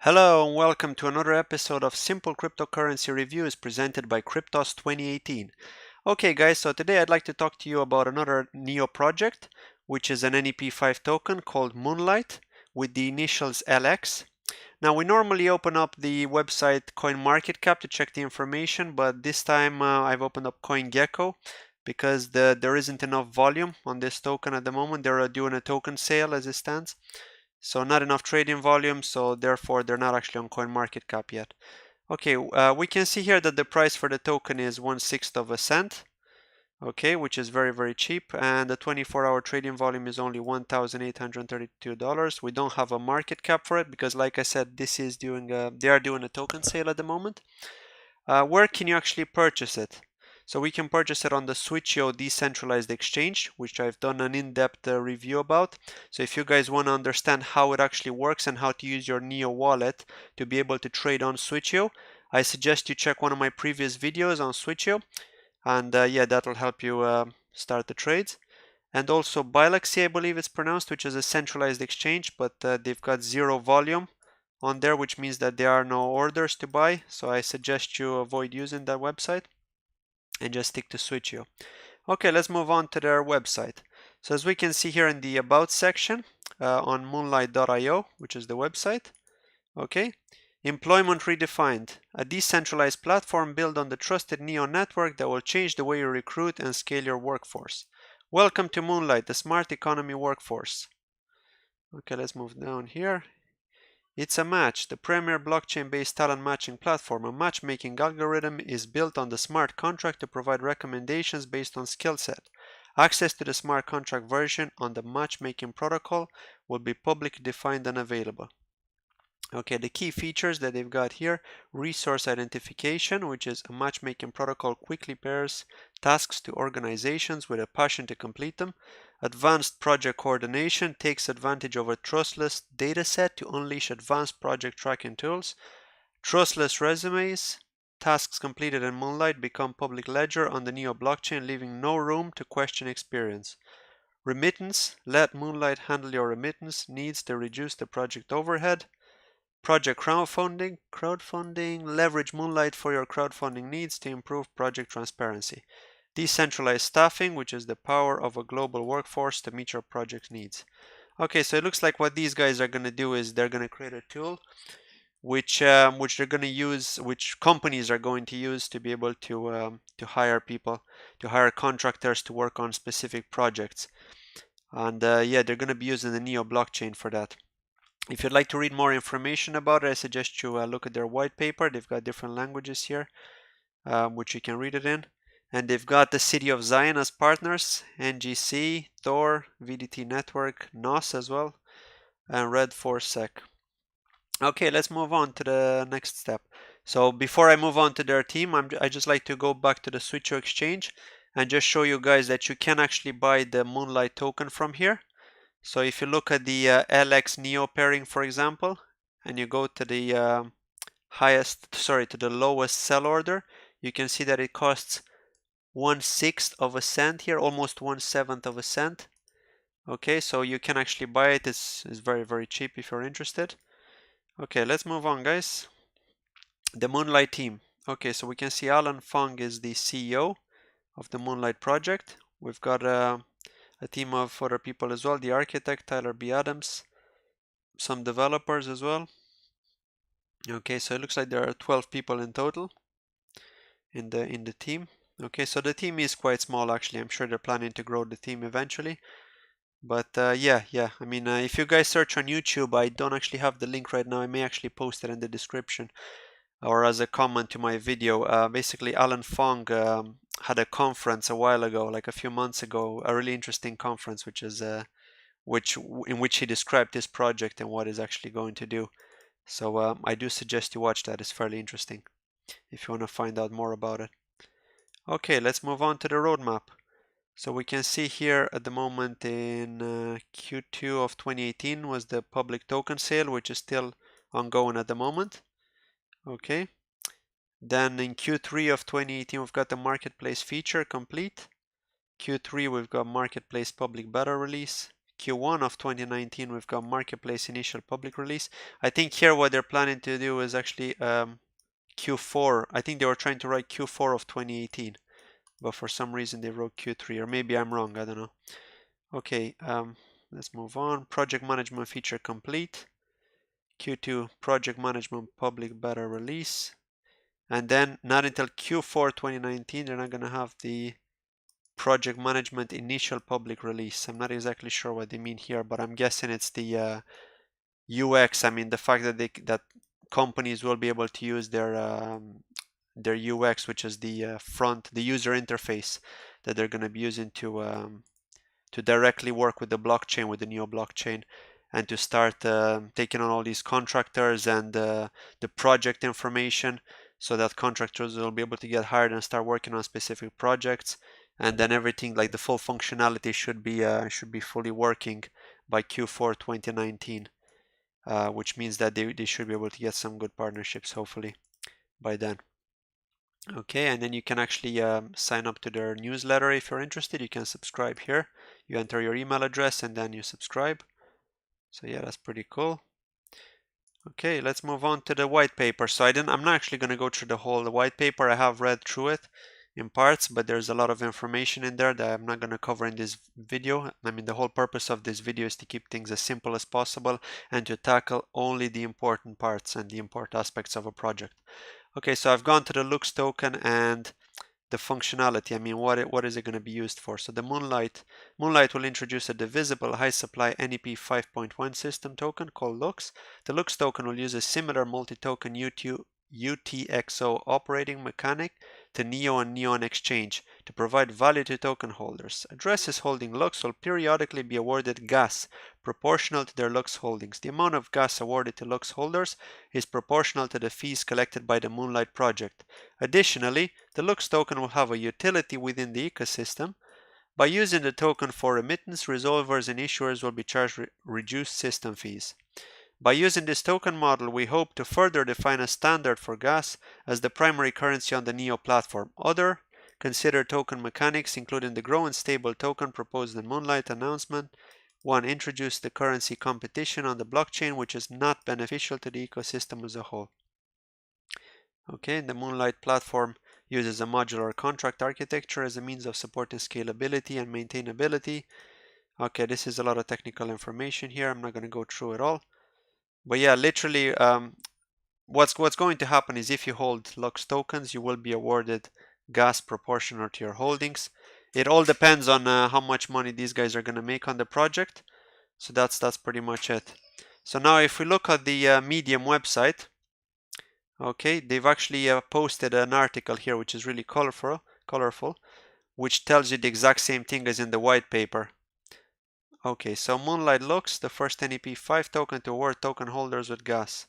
Hello and welcome to another episode of Simple Cryptocurrency Reviews presented by Cryptos 2018. Okay guys, so today I'd like to talk to you about another NEO project, which is an NEP5 token called Moonlight with the initials LX. Now we normally open up the website CoinMarketCap to check the information, but this time I've opened up CoinGecko because there isn't enough volume on this token at the moment. They're doing a token sale as it stands. So not enough trading volume, so therefore they're not actually on CoinMarketCap yet. Okay, we can see here that the price for the token is 1/6 of a cent. Okay, which is very cheap, and the 24-hour trading volume is only $1,832. We don't have a market cap for it because, like I said, this is they are doing a token sale at the moment. Where can you actually purchase it? So we can purchase it on the Switch.io decentralized exchange, which I've done an in-depth review about. So if you guys want to understand how it actually works and how to use your NEO wallet to be able to trade on Switch.io, I suggest you check one of my previous videos on Switch.io, and yeah, that'll help you start the trades. And also Bilaxy, I believe it's pronounced, which is a centralized exchange, but they've got zero volume on there, which means that there are no orders to buy. So I suggest you avoid using that website and just stick to Switch.io. Okay, let's move on to their website. So as we can see here in the About section on Moonlight.io, which is the website, okay, Employment Redefined, a decentralized platform built on the trusted NEO network that will change the way you recruit and scale your workforce. Welcome to Moonlight, the smart economy workforce. Okay, let's move down here. It's a match, the premier blockchain-based talent matching platform. A matchmaking algorithm is built on the smart contract to provide recommendations based on skill set. Access to the smart contract version on the matchmaking protocol will be publicly defined and available. Okay, the key features that they've got here: resource identification, which is a matchmaking protocol quickly pairs tasks to organizations with a passion to complete them. Advanced project coordination takes advantage of a trustless dataset to unleash advanced project tracking tools. Trustless resumes, tasks completed in Moonlight become public ledger on the NEO blockchain, leaving no room to question experience. Remittance, let Moonlight handle your remittance needs to reduce the project overhead. Project crowdfunding, leverage Moonlight for your crowdfunding needs to improve project transparency. Decentralized staffing, which is the power of a global workforce to meet your project needs. Okay, so it looks like what these guys are going to do is they're going to create a tool which they're going to use, which companies are going to use to be able to hire people, to hire contractors to work on specific projects. And yeah, they're going to be using the NEO blockchain for that. If you'd like to read more information about it, I suggest you look at their white paper. They've got different languages here, which you can read it in. And they've got the City of Zion as partners, NGC, Tor, VDT Network, NOS as well, and Red4Sec. Okay, let's move on to the next step. So before I move on to their team, I just like to go back to the Switch.io exchange and just show you guys that you can actually buy the Moonlight token from here. So if you look at the LX Neo pairing, for example, and you go to the to the lowest sell order, you can see that it costs 1/6 of a cent here, almost 1/7 of a cent. Okay, so you can actually buy it. It's very cheap if you're interested. Okay, let's move on, guys. The Moonlight team. Okay, so we can see Alan Fung is the CEO of the Moonlight project. We've got a team of other people as well, the architect Tyler B. Adams, some developers as well. Okay, so it looks like there are 12 people in total in the team. Okay, so the team is quite small actually. I'm sure they're planning to grow the team eventually. But yeah, I mean, if you guys search on YouTube, I don't actually have the link right now. I may actually post it in the description or as a comment to my video. Basically, Alan Fong had a conference a while ago, like a few months ago, a really interesting conference, which is in which he described his project and what it's actually going to do. So I do suggest you watch that. It's fairly interesting if you want to find out more about it. Okay, let's move on to the roadmap. So we can see here at the moment in Q2 of 2018 was the public token sale, which is still ongoing at the moment. Okay. Then in Q3 of 2018, we've got the marketplace feature complete. Q3, we've got marketplace public beta release. Q1 of 2019, we've got marketplace initial public release. I think here what they're planning to do is actually Q4. I think they were trying to write Q4 of 2018, but for some reason they wrote Q3, or maybe I'm wrong, I don't know. Okay, let's move on. Project management feature complete. Q2 project management public beta release. And then not until Q4 2019, they're not going to have the project management initial public release. I'm not exactly sure what they mean here, but I'm guessing it's the UX. I mean, the fact that that companies will be able to use their UX, which is the the user interface that they're going to be using to directly work with the blockchain, with the Neo blockchain, and to start taking on all these contractors and the project information, so that contractors will be able to get hired and start working on specific projects. And then everything, like the full functionality, should be fully working by Q4 2019, which means that they should be able to get some good partnerships hopefully by then. Okay, and then you can actually sign up to their newsletter if you're interested. You can subscribe here. You enter your email address and then you subscribe. So yeah, that's pretty cool. Okay, let's move on to the white paper. So I'm not actually going to go through the whole white paper. I have read through it in parts, but there's a lot of information in there that I'm not going to cover in this video. I mean, the whole purpose of this video is to keep things as simple as possible and to tackle only the important parts and the important aspects of a project. Okay, so I've gone to the Lux token and the functionality. I mean, what is it going to be used for? So the Moonlight will introduce a divisible high supply NEP 5.1 system token called Lux. The Lux token will use a similar multi-token UTXO operating mechanic to Neo and Neon Exchange to provide value to token holders. Addresses holding Lux will periodically be awarded gas proportional to their Lux holdings. The amount of gas awarded to Lux holders is proportional to the fees collected by the Moonlight project. Additionally, the Lux token will have a utility within the ecosystem. By using the token for remittance, resolvers and issuers will be charged reduced system fees. By using this token model, we hope to further define a standard for gas as the primary currency on the Neo platform. Other considered token mechanics, including the grow and stable token proposed in Moonlight announcement. 1. Introduce the currency competition on the blockchain, which is not beneficial to the ecosystem as a whole. Okay, the Moonlight platform uses a modular contract architecture as a means of supporting scalability and maintainability. Okay, this is a lot of technical information here. I'm not going to go through it all. But yeah, literally, what's going to happen is if you hold Lux tokens, you will be awarded gas proportional to your holdings. It all depends on how much money these guys are going to make on the project. So that's pretty much it. So now if we look at the Medium website, okay, they've actually posted an article here which is really colorful, which tells you the exact same thing as in the white paper. Okay, so Moonlight Lux, the first NEP 5 token to award token holders with gas.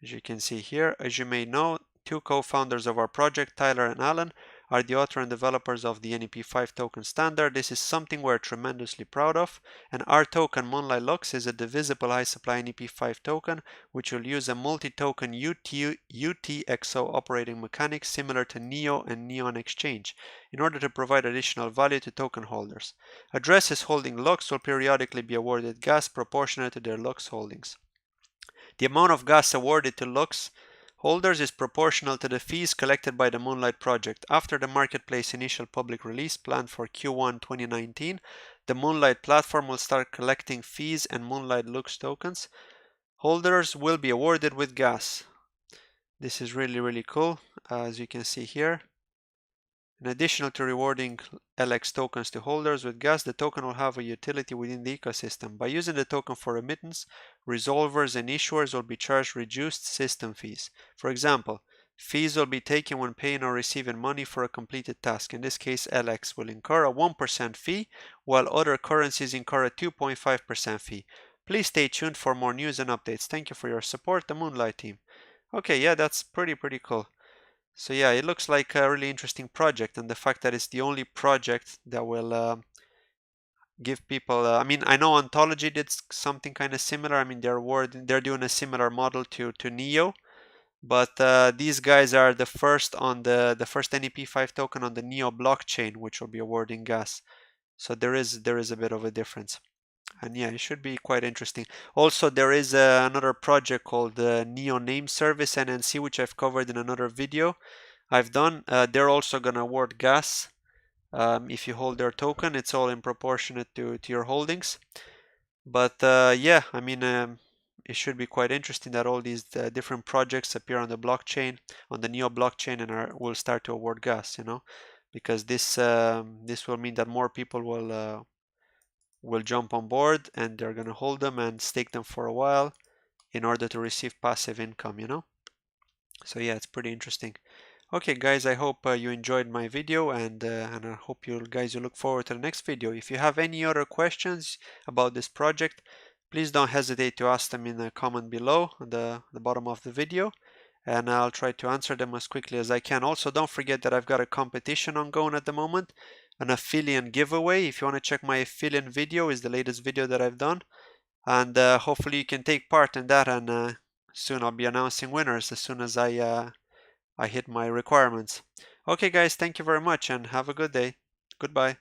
As you can see here, as you may know, two co-founders of our project, Tyler and Alan, are the author and developers of the NEP 5 token standard. This is something we're tremendously proud of, and our token, Moonlight Lux, is a divisible high supply NEP 5 token, which will use a multi-token UTXO operating mechanic similar to Neo and Neon Exchange, in order to provide additional value to token holders. Addresses holding Lux will periodically be awarded gas proportionate to their Lux holdings. The amount of gas awarded to Lux holders is proportional to the fees collected by the Moonlight project. After the marketplace initial public release planned for Q1 2019, the Moonlight platform will start collecting fees, and Moonlight Lux tokens holders will be awarded with gas. This is really, really cool, as you can see here. In addition to rewarding LX tokens to holders with gas, the token will have a utility within the ecosystem. By using the token for remittance, resolvers and issuers will be charged reduced system fees. For example, fees will be taken when paying or receiving money for a completed task. In this case, LX will incur a 1% fee, while other currencies incur a 2.5% fee. Please stay tuned for more news and updates. Thank you for your support, the Moonlight team. Okay, yeah, that's pretty cool. So yeah, it looks like a really interesting project, and the fact that it's the only project that will give people, I mean, I know Ontology did something kind of similar. I mean, they're doing a similar model to Neo, but these guys are the first on the first NEP 5 token on the Neo blockchain, which will be awarding gas. So there is a bit of a difference. And yeah, it should be quite interesting. Also, there is another project called Neo Name Service NNC, which I've covered in another video I've done. They're also gonna award gas if you hold their token. It's all in proportionate to your holdings. But yeah, I mean, it should be quite interesting that all these different projects appear on the blockchain, on the Neo blockchain, and will start to award gas, you know, because this will mean that more people will jump on board, and they're gonna hold them and stake them for a while in order to receive passive income, you know. So yeah, it's pretty interesting. Okay, guys, I hope you enjoyed my video, and I hope you look forward to the next video. If you have any other questions about this project, please don't hesitate to ask them in the comment below on the bottom of the video, and I'll try to answer them as quickly as I can. Also, don't forget that I've got a competition ongoing at the moment, an affiliate giveaway. If you want to check my affiliate video, is the latest video that I've done, and hopefully you can take part in that, and soon I'll be announcing winners as soon as I hit my requirements. Okay, guys, thank you very much and have a good day. Goodbye.